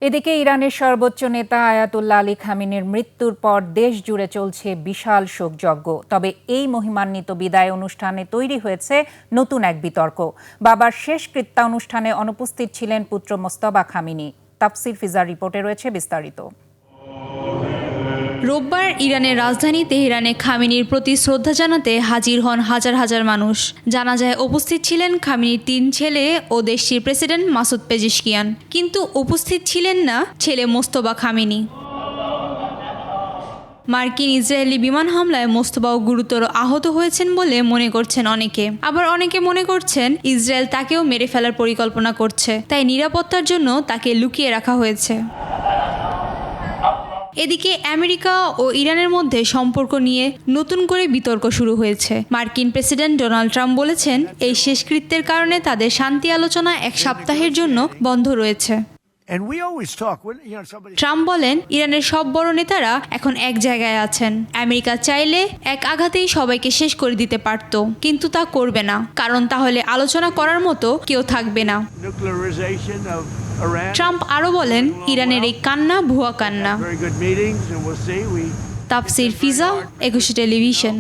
এদিকে ইরানের সর্বোচ্চ নেতা আয়াতুল্লাহ আলী খামেনির মৃত্যুর পর দেশ জুড়ে চলছে বিশাল শোকযজ্ঞ। তবে এই মহিমান্বিত বিদায় অনুষ্ঠানে তৈরি হয়েছে নতুন এক বিতর্ক। বাবার শেষকৃত্যা অনুষ্ঠানে অনুপস্থিত ছিলেন পুত্র মোস্তফা খামেনি। তাফসির ফিজার রিপোর্টে রয়েছে বিস্তারিত। রোববার ইরানের রাজধানী তেহরানে খামেনির প্রতি শ্রদ্ধা জানাতে হাজির হন হাজার হাজার মানুষ। জানাজায় উপস্থিত ছিলেন খামেনির 3 ছেলে ও দেশটির প্রেসিডেন্ট মাসুদ পেজিশকিয়ান, কিন্তু উপস্থিত ছিলেন না ছেলে মোস্তফা খামেনি। মার্কিন ইসরায়েলি বিমান হামলায় মোস্তফাও গুরুতর আহত হয়েছেন বলে মনে করছেন অনেকে। আবার অনেকে মনে করছেন ইসরায়েল তাকেও মেরে ফেলার পরিকল্পনা করছে, তাই নিরাপত্তার জন্য তাকে লুকিয়ে রাখা হয়েছে। এদিকে আমেরিকা ও ইরানের মধ্যে সম্পর্ক নিয়ে নতুন করে বিতর্ক শুরু হয়েছে। মার্কিন প্রেসিডেন্ট ডোনাল্ড ট্রাম্প বলেছেন, এই শেষকৃত্যের কারণে তাদের শান্তি আলোচনা 1 সপ্তাহের জন্য বন্ধ রয়েছে। ট্রাম্প বলেন, ইরানের সব বড় নেতারা এখন এক জায়গায় আছেন। আমেরিকা চাইলে এক আঘাতেই সবাইকে শেষ করে দিতে পারত, কিন্তু তা করবে না, কারণ তাহলে আলোচনা করার মতো কেউ থাকবে না। ট্রাম্প আরও বলেন, ইরানের এই কান্না ভুয়া কান্না। তাফসির ফিজা, 21 টেলিভিশন।